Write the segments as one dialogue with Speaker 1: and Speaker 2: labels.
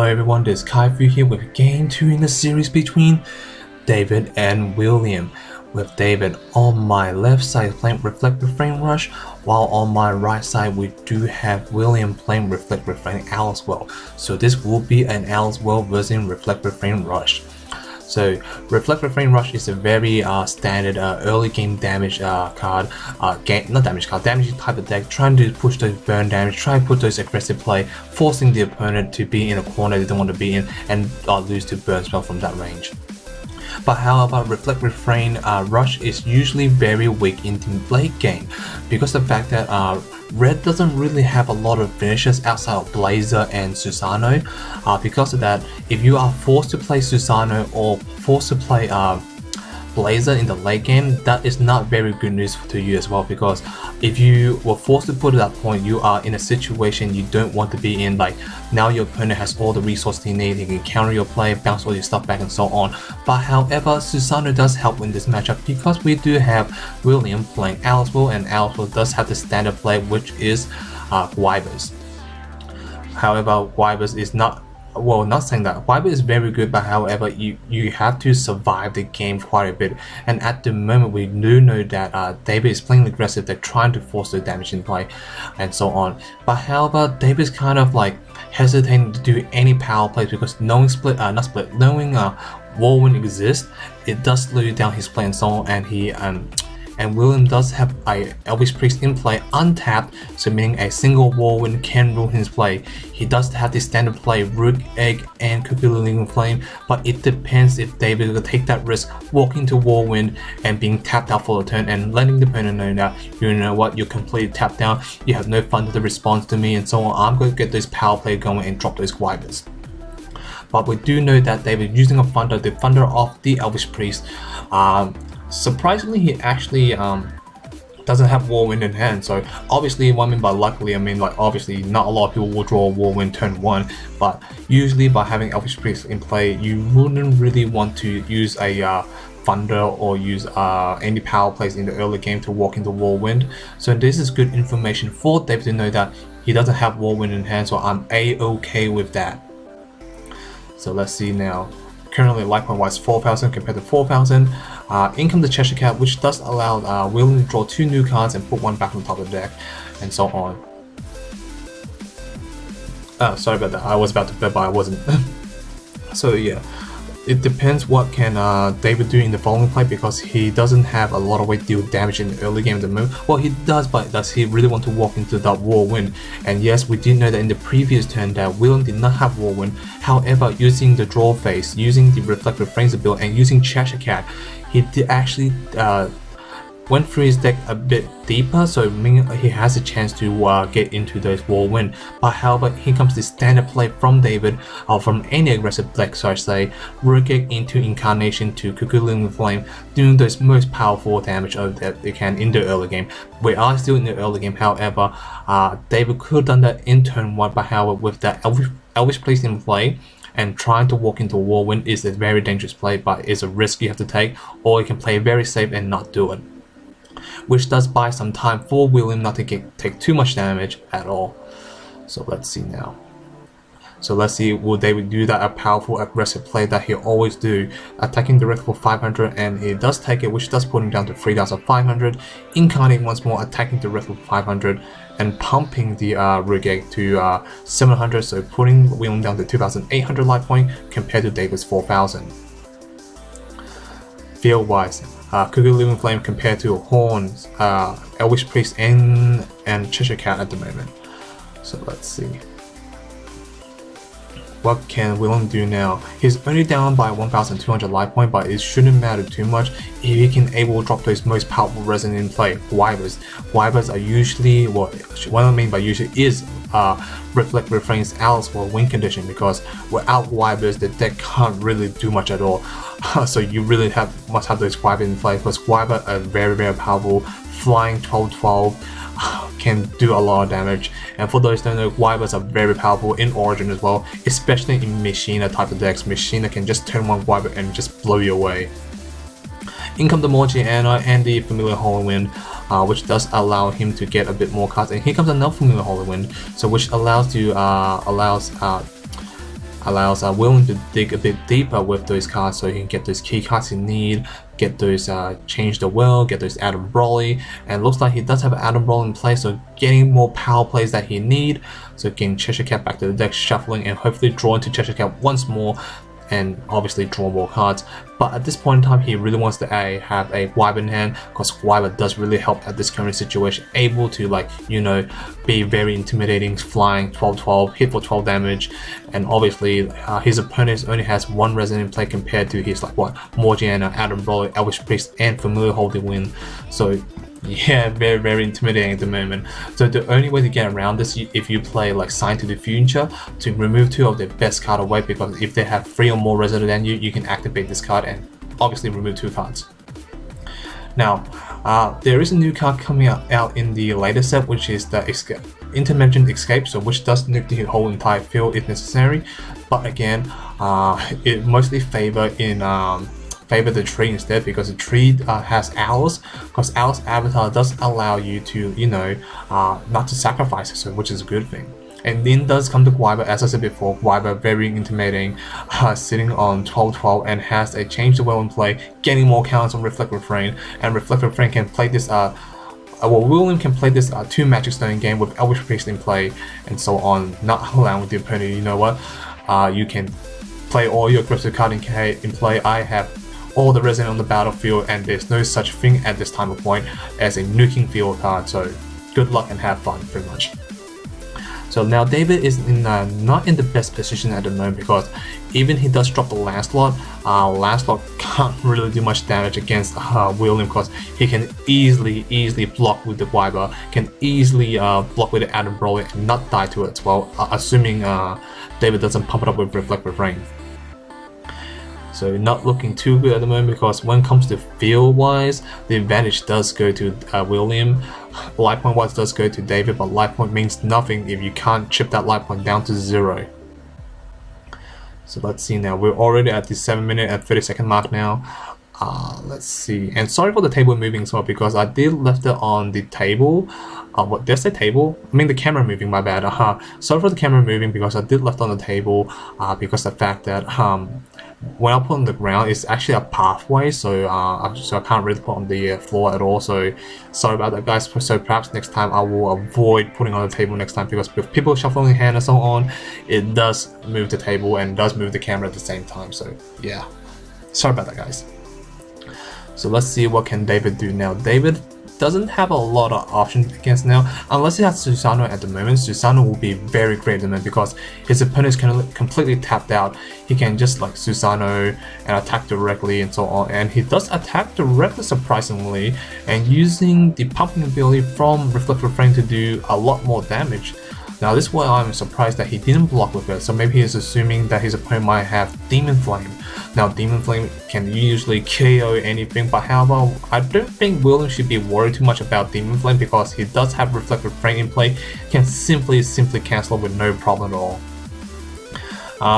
Speaker 1: everyone, this is Kaifu here with game 2 in the series between David and William. With David on my left side playing Reflect Refrain Rush, while on my right side we do have William playing Reflect Refrain Alice Well. So this will be an Alice Well versus Reflect Refrain Rush. So Reflect Refrain Rush is a very standard early game damage card, damage type of deck, trying to push those burn damage, try to put those aggressive play, forcing the opponent to be in a corner they don't want to be in and lose to burn spell from that range. But however, Reflect Refrain Rush is usually very weak in the late game because of the fact that Red doesn't really have a lot of finishes outside of Blazer and Susano. Because of that, if you are forced to play Susano or forced to play Blazer in the late game, that is not very good news to you as well, because if you were forced to put it at that point, you are in a situation you don't want to be in. Like now your opponent has all the resources they need, he can counter your play, bounce all your stuff back and so on. But however, Susano does help in this matchup because we do have William playing Alice Well, and Alice Well does have the standard play, which is Guybers. However, Guybers is not saying that Wyber is very good, but however you have to survive the game quite a bit, and at the moment we do know that David is playing aggressive, they're trying to force the damage in play and so on. But however, David is kind of like hesitating to do any power plays because knowing Whirlwind exists, it does slow down his play and so on, and William does have a Elvis Priest in play untapped, so meaning a single Whirlwind can ruin his play. He does have the standard play Root Egg and Cthulhu Flame, but it depends if David will take that risk, walking to Whirlwind and being tapped out for the turn and letting the opponent know that, you know what, you're completely tapped down, you have no fun to the response to me and so on. I'm going to get this power play going and drop those Guybers. But we do know that David using a Thunder, the Thunder of the Elvis Priest. Surprisingly, he actually doesn't have Whirlwind in hand. So obviously, what I mean by luckily, I mean like obviously not a lot of people will draw Whirlwind turn 1, but usually by having Elvis Priest in play, you wouldn't really want to use a Thunder or use any power plays in the early game to walk into Whirlwind. So this is good information for David to know that he doesn't have Whirlwind in hand, so I'm a-okay with that. So let's see now. Currently, life point wise 4,000 compared to 4,000. In comes the Cheshire Cat, which does allow William to draw 2 new cards and put one back on top of the deck, and so on. Sorry about that. I was about to bet, but I wasn't. So yeah, it depends what can David do in the following play, because he doesn't have a lot of way to deal damage in the early game of the move. Well, he does, but does he really want to walk into that Whirlwind? And yes, we did know that in the previous turn that William did not have Whirlwind. However, using the draw phase, using the Reflect Refrains ability, and using Cheshire Cat, he did actually went through his deck a bit deeper, so meaning he has a chance to get into those Whirlwind. But however, here comes the standard play from David, or from any aggressive deck, so I say, Root-Egg into Incarnation to Cthulhu Flame, doing those most powerful damage that they can in the early game. We are still in the early game, however, David could have done that in turn 1, but however, with that Elvis placed in play, and trying to walk into Whirlwind is a very dangerous play, but it's a risk you have to take, or you can play very safe and not do it, which does buy some time for William not to take too much damage at all. So let's see now. So let's see, will David do that a powerful aggressive play that he always do, attacking directly for 500, and he does take it, which does put him down to 3,500, incarnating once more, attacking directly for 500, and pumping the Root-Egg to 700, so putting William down to 2,800 life point compared to David's 4,000. Field wise, Cthulhu Flame compared to Horns, Elvis Priest and Cheshire Cat at the moment. So let's see. What can William do now? He's only down by 1,200 life point, but it shouldn't matter too much if he can able to drop those most powerful resin in play, Guybers. Guybers are usually, what I mean by usually is Reflect Refrains Alice for win condition, because without Guybers the deck can't really do much at all. So you really must have those Guybers in play, because Guybers are very powerful, flying 12/12. Can do a lot of damage, and for those that don't know, Guybers are very powerful in Origin as well, especially in Machina type of decks. Machina can just turn one Guybers and just blow you away. In come the Morgiana and the Familiar Holy Wind, which does allow him to get a bit more cards, and here comes another Familiar Holy Wind, so which allows allows William to dig a bit deeper with those cards, so he can get those key cards he need, get those Change the World, get those Adam Broly, and looks like he does have Adam Broly in play, so getting more power plays that he need. So getting Cheshire Cat back to the deck, shuffling, and hopefully drawing to Cheshire Cat once more, and obviously draw more cards. But at this point in time, he really wants to have a Wyvern in hand, because Wyvern does really help at this current situation, able to, like, you know, be very intimidating, flying 12-12, hit for 12 damage, and obviously his opponent only has one Resident in play compared to his, like, what, Morgiana, Adam Broly, Elvish Priest, and Familiar Holding Wind. So yeah, very intimidating at the moment. So the only way to get around this, if you play like Sign to the Future, to remove 2 of their best card away, because if they have 3 or more resident than you can activate this card and obviously remove 2 cards. Now, there is a new card coming out in the later set, which is the Interdimension Escape, so which does nuke the whole entire field if necessary. But again, it mostly favor the tree instead, because the tree has Owls, because Owl's avatar does allow you to, you know, not to sacrifice it, so which is a good thing. And then does come to Wyvern, as I said before. Wyvern very intimidating, sitting on 12-12 and has a Change the World in play, getting more counters on Reflect Refrain, and Reflect Refrain can play this William can play this 2 Magic Stone game with Elvish Priest in play and so on, not allowing the opponent, you know what, you can play all your aggressive card in play. I have all the resident on the battlefield, and there's no such thing at this time of point as a nuking field card, so good luck and have fun, pretty much. So now David is not in the best position at the moment, because even he does drop the Lancelot, Lancelot can't really do much damage against William, because he can easily block with the Wyvern, can easily block with the Adam Broly and not die to it as well, assuming David doesn't pump it up with Reflect Refrain. So not looking too good at the moment, because when it comes to field wise, the advantage does go to William. Life point wise does go to David, but life point means nothing if you can't chip that life point down to 0. So let's see now, we're already at the 7-minute and 30-second mark now. Let's see, and sorry for the table moving as well, because I did left it on the table. What did I say table? I mean the camera moving, my bad. Sorry for the camera moving, because I did left on the table, because the fact that when I put on the ground, it's actually a pathway, so I can't really put on the floor at all. So sorry about that, guys. So perhaps next time I will avoid putting on the table next time, because with people shuffling hand and so on, it does move the table and does move the camera at the same time. So yeah, sorry about that, guys. So let's see what can David do now. David doesn't have a lot of options against now, unless he has Susano at the moment. Susano will be very great at the moment, because his opponent is completely tapped out. He can just like Susano and attack directly and so on, and he does attack directly surprisingly, and using the pumping ability from Reflect Refrain to do a lot more damage. Now this is why I'm surprised that he didn't block with it, so maybe he's assuming that his opponent might have Demon Flame. Now Demon Flame can usually KO anything, but however, I don't think William should be worried too much about Demon Flame, because he does have Reflect Refrain in play, can simply cancel with no problem at all.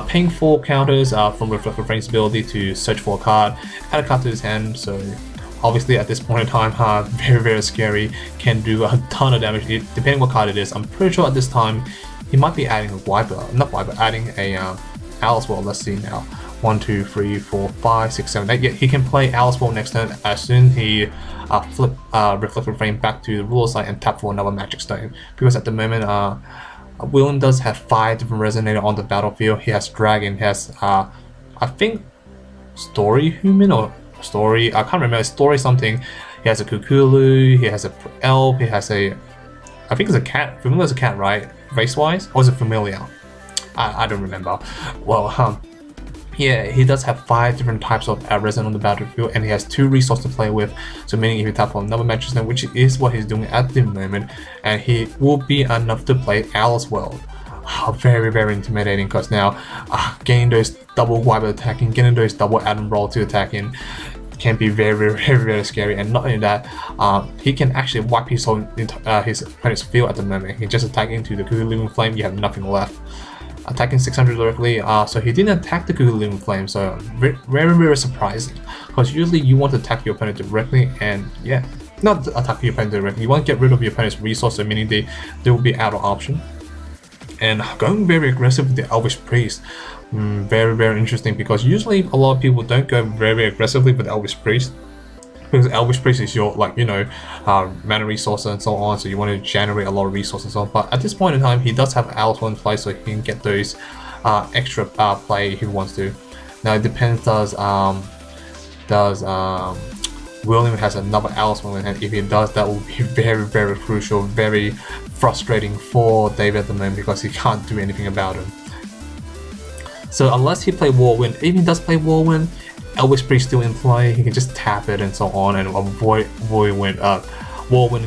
Speaker 1: Paying 4 counters from Reflect Refrain's ability to search for a card, add a card to his hand, so obviously at this point in time, very scary, can do a ton of damage depending what card it is. I'm pretty sure at this time he might be adding a adding a Alice World. Let's see now, 1, 2, 3, 4, 5, 6, 7, 8. Yeah, he can play Alice World next turn as soon as he flip Reflect Refrain back to the ruler side and tap for another Magic Stone, because at the moment William does have 5 different Resonator on the battlefield. He has Dragon, he has I think Story Human or Story, I can't remember, Story something. He has a Kukulu, he has a Elf, he has a, I think it's a cat. Familiar is a cat, right? Race wise, or is it Familiar? I don't remember. Well, yeah, he does have 5 different types of resin on the battlefield, and he has 2 resources to play with. So meaning if you tap on another Magic Stone, which is what he's doing at the moment, and he will be enough to play Alice World. Very intimidating, because now getting those double Wyvern attacking, getting those double Adam Broly to attack in can be very scary. And not only that, he can actually wipe his whole his opponent's field at the moment. He just attack into the Cuckoo Living Flame, you have nothing left. Attacking 600 directly, so he didn't attack the Cuckoo Living Flame, so very surprising, because usually you want to attack your opponent directly, and yeah, not attack your opponent directly, you want to get rid of your opponent's resources, meaning they will be out of option. and going very aggressive with the Elvish Priest. Very interesting, because usually a lot of people don't go very aggressively with Elvish Priest, because Elvish Priest is your, like, you know, mana resource and so on, so you want to generate a lot of resources and so on. But at this point in time, he does have Alice in play, so he can get those extra play if he wants to. Now it depends, does William has another Alice in hand? If he does, that will be very crucial, very frustrating for David at the moment, because he can't do anything about it. So unless he play Whirlwind, if he does play Whirlwind, Elvish Priest still in play, he can just tap it and so on and avoid Whirlwind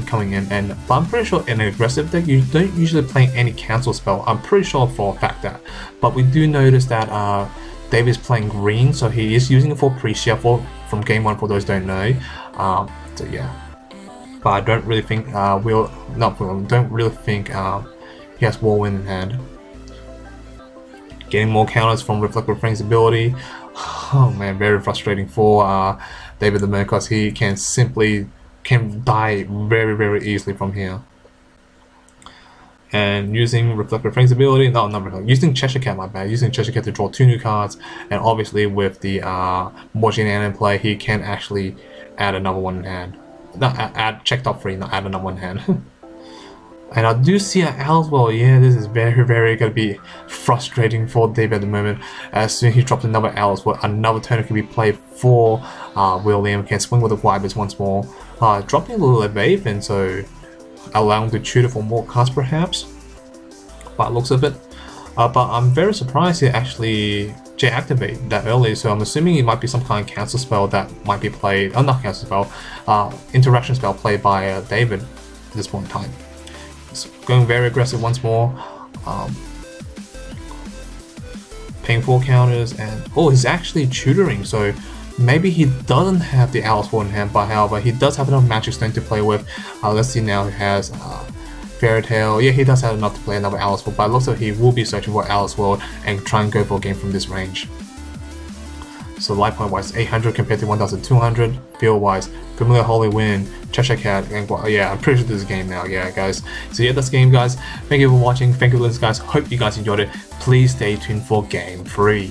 Speaker 1: coming in. But I'm pretty sure in an aggressive deck, you don't usually play any cancel spell. I'm pretty sure for a fact that. But we do notice that David's playing green, so he is using it for pre-shuffle from game 1 for those who don't know. So yeah. But I don't really think don't really think he has Whirlwind in hand. Getting more counters from Reflect Refrain's ability. Oh man, very frustrating for David the Man, because he can die very easily from here. And using Reflect Refrain's ability, using Cheshire Cat, my bad, using Cheshire Cat to draw 2 new cards, and obviously with the Morginan in play, he can actually add another one in hand. Not check top 3, not add another one in hand. And I do see an Alice. Well, yeah, this is very gonna be frustrating for David at the moment. As soon as he drops another Alice, another turn can be played for William. Can swing with the Vipers once more, dropping a little evasion, so allowing to tutor for more cards perhaps, by looks of it. But I'm very surprised he actually J-activate that early, so I'm assuming it might be some kind of cancel spell that might be played, not cancel spell, interaction spell played by David at this point in time. So going very aggressive once more, paying 4 counters, and he's actually tutoring, so maybe he doesn't have the Alice Sword in hand, but however, he does have enough Magic Stone to play with. Let's see now, he has Fairy Tale. Yeah, he does have enough to play another Alice World, but it looks like he will be searching for Alice World and try and go for a game from this range. So life point wise, 800 compared to 1200. Feel wise, Familiar Holy Wind, Cheshire Cat, and yeah, I'm pretty sure this is a game now. Yeah, guys. So yeah, that's the game, guys. Thank you for watching. Thank you for listening, guys. Hope you guys enjoyed it. Please stay tuned for game 3.